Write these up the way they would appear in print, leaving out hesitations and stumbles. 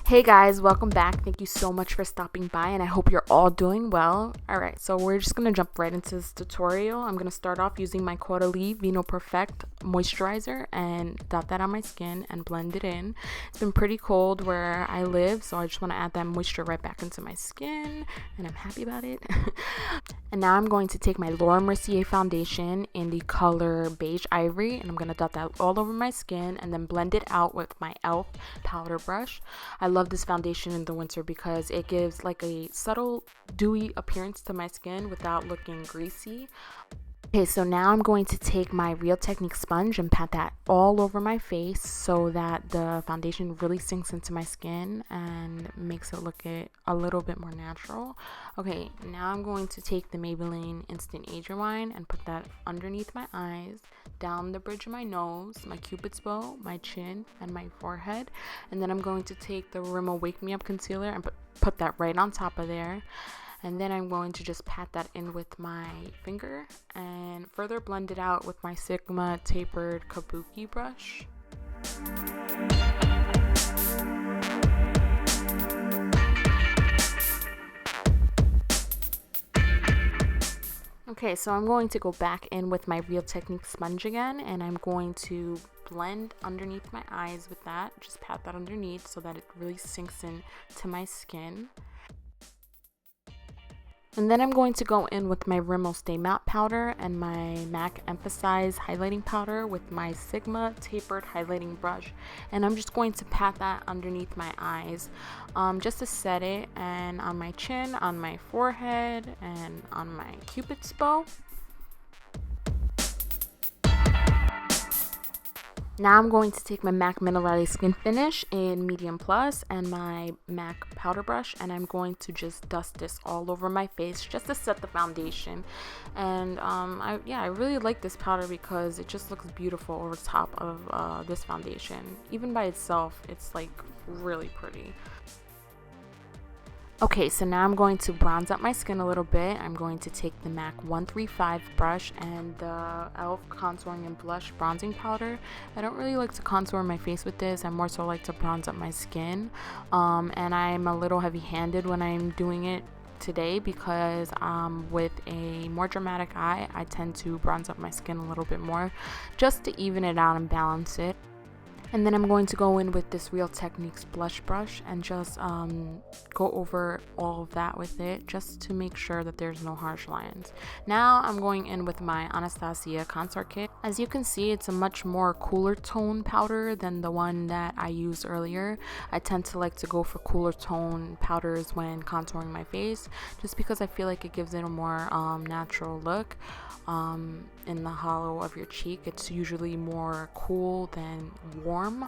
Hey guys, welcome back. Thank you so much for stopping by, and I hope you're all doing well. Alright, so we're just going to jump right into this tutorial. I'm going to start off using my Caudalie Vino Perfect moisturizer and dot that on my skin and blend it in. It's been pretty cold where I live, so I just want to add that moisture right back into my skin, and I'm happy about it. And now I'm going to take my Laura Mercier foundation in the color Beige Ivory, and I'm going to dot that all over my skin and then blend it out with my e.l.f. powder brush. I love this foundation in the winter because it gives like a subtle dewy appearance to my skin without looking greasy. Okay, so now I'm going to take my Real Technique sponge and pat that all over my face so that the foundation really sinks into my skin and makes it look a little bit more natural. Okay, now I'm going to take the Maybelline Instant Age Rewind and put that underneath my eyes, down the bridge of my nose, my cupid's bow, my chin, and my forehead. And then I'm going to take the Rimmel Wake Me Up concealer and put that right on top of there. And then I'm going to just pat that in with my finger and further blend it out with my Sigma tapered kabuki brush. Okay, so I'm going to go back in with my Real Technique sponge again, and I'm going to blend underneath my eyes with that. Just pat that underneath so that it really sinks in to my skin. And then I'm going to go in with my Rimmel Stay Matte powder and my MAC Emphasize highlighting powder with my Sigma tapered highlighting brush. And I'm just going to pat that underneath my eyes just to set it, and on my chin, on my forehead, and on my cupid's bow. Now I'm going to take my MAC Minerale Skin Finish in Medium Plus and my MAC powder brush, and I'm going to just dust this all over my face just to set the foundation. And I really like this powder because it just looks beautiful over top of this foundation. Even by itself, it's like really pretty. Okay, so now I'm going to bronze up my skin a little bit. I'm going to take the MAC 135 brush and the e.l.f. Contouring and Blush Bronzing Powder. I don't really like to contour my face with this. I more so like to bronze up my skin. And I'm a little heavy-handed when I'm doing it today because with a more dramatic eye, I tend to bronze up my skin a little bit more just to even it out and balance it. And then I'm going to go in with this Real Techniques blush brush and just go over all of that with it just to make sure that there's no harsh lines. Now I'm going in with my Anastasia contour kit. As you can see, it's a much more cooler tone powder than the one that I used earlier. I tend to like to go for cooler tone powders when contouring my face just because I feel like it gives it a more natural look. In the hollow of your cheek, it's usually more cool than warm.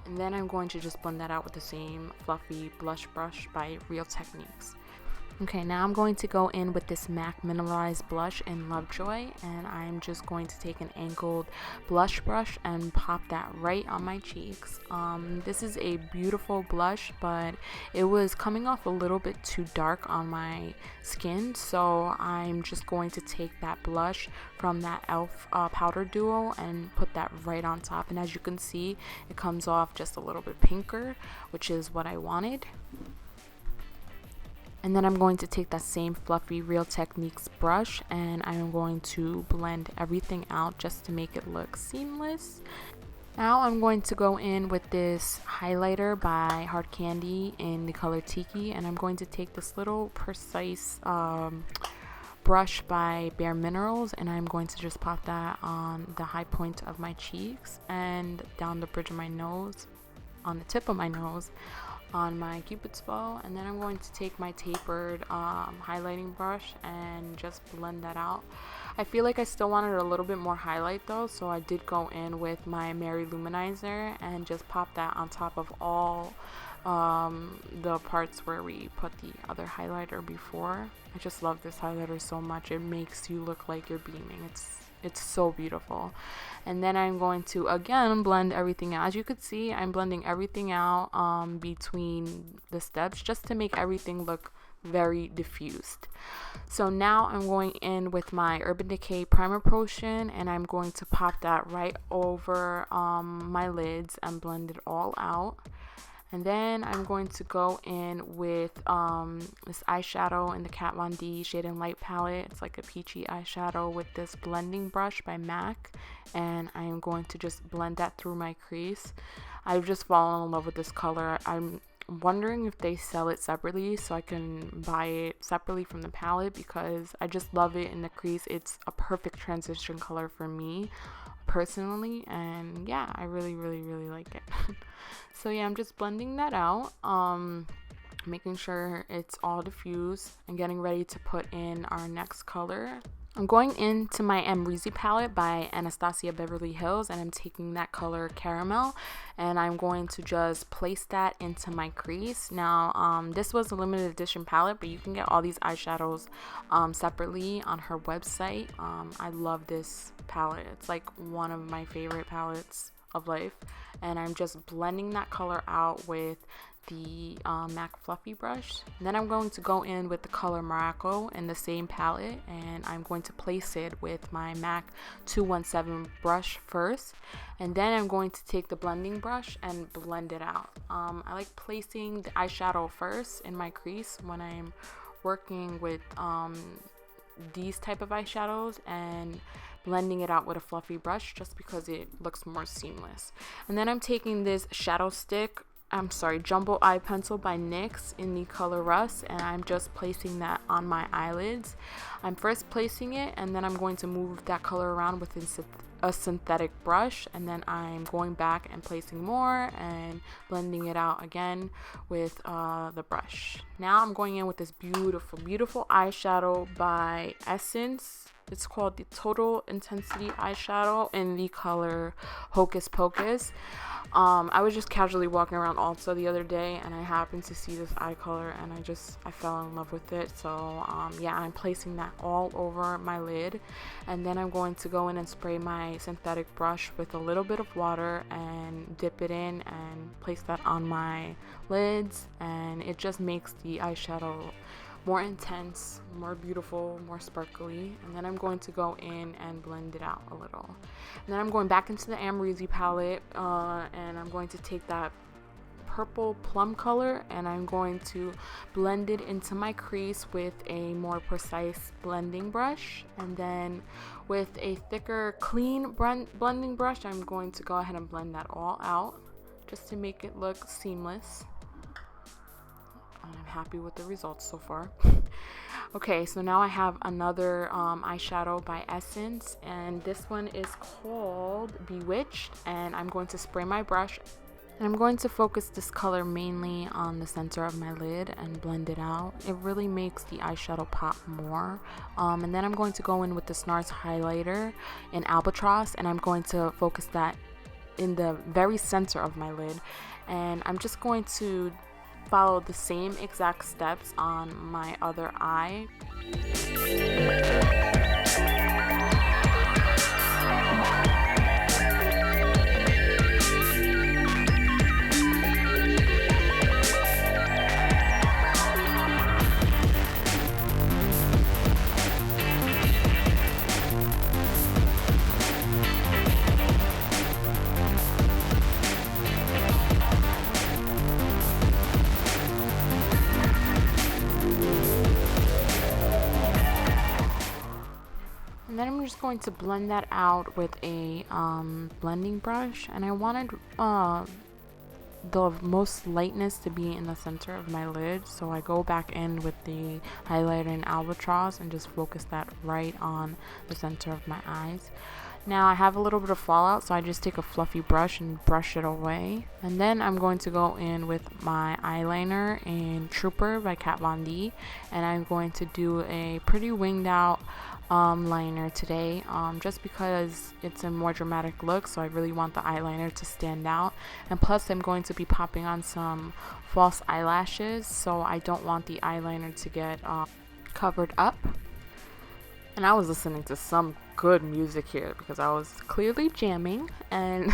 And then I'm going to just blend that out with the same fluffy blush brush by Real Techniques. Okay, now I'm going to go in with this MAC Mineralized Blush in Lovejoy, and I'm just going to take an angled blush brush and pop that right on my cheeks. This is a beautiful blush, but it was coming off a little bit too dark on my skin, so I'm just going to take that blush from that e.l.f. powder duo and put that right on top. And as you can see, it comes off just a little bit pinker, which is what I wanted. And then I'm going to take that same fluffy Real Techniques brush and I'm going to blend everything out just to make it look seamless. Now I'm going to go in with this highlighter by Hard Candy in the color Tiki, and I'm going to take this little precise brush by Bare Minerals, and I'm going to just pop that on the high point of my cheeks and down the bridge of my nose, on the tip of my nose, on my cupid's bow. And then I'm going to take my tapered highlighting brush and just blend that out. I feel like I still wanted a little bit more highlight though, so I did go in with my Mary Luminizer and just pop that on top of all the parts where we put the other highlighter before. I just love this highlighter so much. It makes you look like you're beaming. It's so beautiful. And then I'm going to again blend everything out. As you can see, I'm blending everything out between the steps just to make everything look very diffused. So now I'm going in with my Urban Decay primer potion, and I'm going to pop that right over my lids and blend it all out. And then I'm going to go in with this eyeshadow in the Kat Von D Shade and Light palette. It's like a peachy eyeshadow with this blending brush by MAC. And I'm going to just blend that through my crease. I've just fallen in love with this color. I'm wondering if they sell it separately so I can buy it separately from the palette, because I just love it in the crease. It's a perfect transition color for me personally, and yeah, I really like it. So yeah, I'm just blending that out, making sure it's all diffused and getting ready to put in our next color. I'm going into my Amrezy palette by Anastasia Beverly Hills, and I'm taking that color Caramel, and I'm going to just place that into my crease. Now, this was a limited edition palette, but you can get all these eyeshadows separately on her website. I love this palette. It's like one of my favorite palettes of life, and I'm just blending that color out with the MAC Fluffy brush. And then I'm going to go in with the color Morocco in the same palette, and I'm going to place it with my MAC 217 brush first, and then I'm going to take the blending brush and blend it out. I like placing the eyeshadow first in my crease when I'm working with these type of eyeshadows, and blending it out with a fluffy brush just because it looks more seamless. And then I'm taking this jumbo eye pencil by NYX in the color Rust, and I'm just placing that on my eyelids. I'm first placing it, and then I'm going to move that color around with a synthetic brush, and then I'm going back and placing more and blending it out again with the brush. Now I'm going in with this beautiful eyeshadow by Essence. It's called the Total Intensity eyeshadow in the color Hocus Pocus. I was just casually walking around Ulta the other day, and I happened to see this eye color, and I fell in love with it. So yeah, I'm placing that all over my lid, and then I'm going to go in and spray my synthetic brush with a little bit of water and dip it in and place that on my lids, and it just makes the eyeshadow more intense, more beautiful, more sparkly. And then I'm going to go in and blend it out a little. And then I'm going back into the Amrezy palette, and I'm going to take that purple plum color, and I'm going to blend it into my crease with a more precise blending brush. And then with a thicker, clean blending brush, I'm going to go ahead and blend that all out just to make it look seamless. And I'm happy with the results so far. Okay, so now I have another eyeshadow by Essence, and this one is called Bewitched, and I'm going to spray my brush, and I'm going to focus this color mainly on the center of my lid and blend it out. It really makes the eyeshadow pop more. And then I'm going to go in with the NARS highlighter in Albatross, and I'm going to focus that in the very center of my lid, and I'm just going to follow the same exact steps on my other eye. And then I'm just going to blend that out with a blending brush, and I wanted the most lightness to be in the center of my lid, so I go back in with the highlighter in Albatross and just focus that right on the center of my eyes. Now I have a little bit of fallout, so I just take a fluffy brush and brush it away. And then I'm going to go in with my eyeliner in Trooper by Kat Von D, and I'm going to do a pretty winged out liner today, just because it's a more dramatic look, so I really want the eyeliner to stand out. And plus I'm going to be popping on some false eyelashes, so I don't want the eyeliner to get covered up. And I was listening to some good music here because I was clearly jamming, and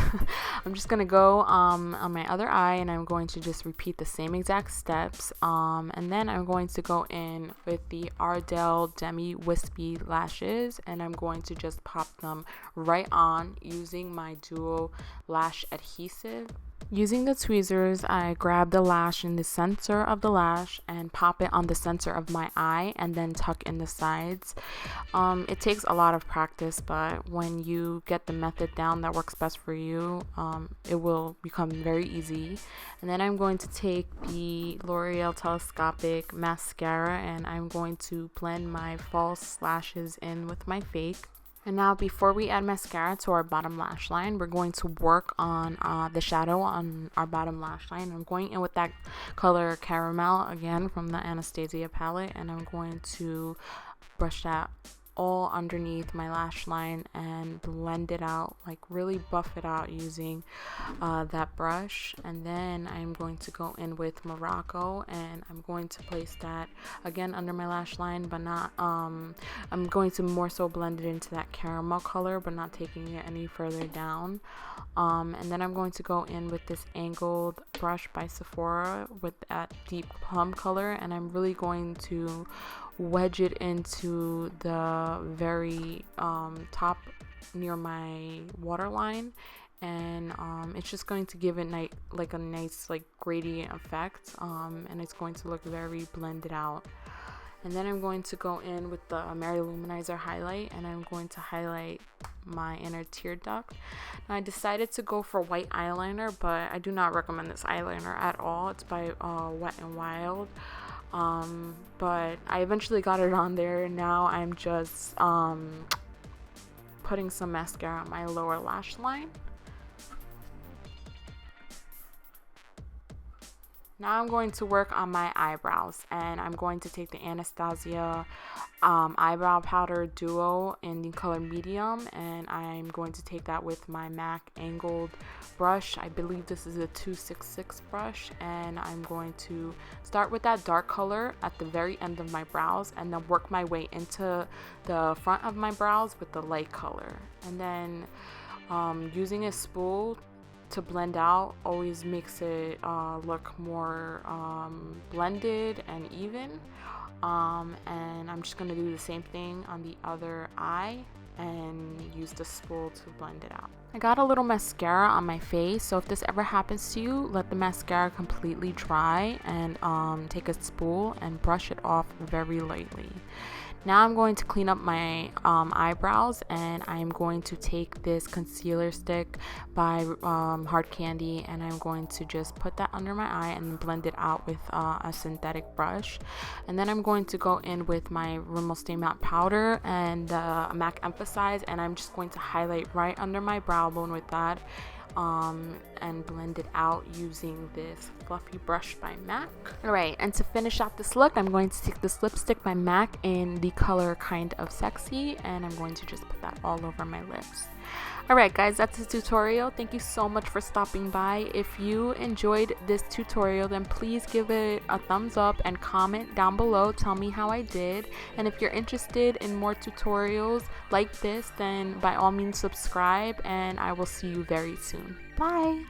I'm just gonna go on my other eye, and I'm going to just repeat the same exact steps, and then I'm going to go in with the Ardell Demi Wispy lashes, and I'm going to just pop them right on using my dual lash adhesive. Using the tweezers, I grab the lash in the center of the lash and pop it on the center of my eye and then tuck in the sides. It takes a lot of practice, but when you get the method down that works best for you, it will become very easy. And then I'm going to take the L'Oreal Telescopic Mascara and I'm going to blend my false lashes in with my fake. And now before we add mascara to our bottom lash line, we're going to work on the shadow on our bottom lash line. I'm going in with that color Caramel again from the Anastasia palette, and I'm going to brush that all underneath my lash line and blend it out, like really buff it out using that brush. And then I'm going to go in with Morocco and I'm going to place that again under my lash line, but not I'm going to more so blend it into that caramel color but not taking it any further down. And then I'm going to go in with this angled brush by Sephora with that deep plum color, and I'm really going to wedge it into the very top near my waterline, and it's just going to give it like a nice like gradient effect, and it's going to look very blended out. And then I'm going to go in with the Mary Luminizer highlight and I'm going to highlight my inner tear duct. Now I decided to go for white eyeliner, but I do not recommend this eyeliner at all. It's by Wet n Wild. But I eventually got it on there, and now I'm just putting some mascara on my lower lash line. Now I'm going to work on my eyebrows, and I'm going to take the Anastasia eyebrow powder duo in the color medium, and I'm going to take that with my MAC angled brush. I believe this is a 266 brush, and I'm going to start with that dark color at the very end of my brows and then work my way into the front of my brows with the light color. And then using a spool to blend out always makes it look more blended and even, and I'm just going to do the same thing on the other eye and use the spool to blend it out. I got a little mascara on my face, so if this ever happens to you, let the mascara completely dry and take a spool and brush it off very lightly. Now I'm going to clean up my eyebrows, and I'm going to take this concealer stick by Hard Candy, and I'm going to just put that under my eye and blend it out with a synthetic brush. And then I'm going to go in with my Rimmel Stay Matte powder and MAC Emphasize, and I'm just going to highlight right under my brow bone with that. And blend it out using this fluffy brush by MAC. Alright, and to finish off this look, I'm going to take this lipstick by MAC in the color Kind of Sexy, and I'm going to just put that all over my lips. Alright guys, that's the tutorial. Thank you so much for stopping by. If you enjoyed this tutorial, then please give it a thumbs up and comment down below. Tell me how I did. And if you're interested in more tutorials like this, then by all means subscribe, and I will see you very soon. Bye!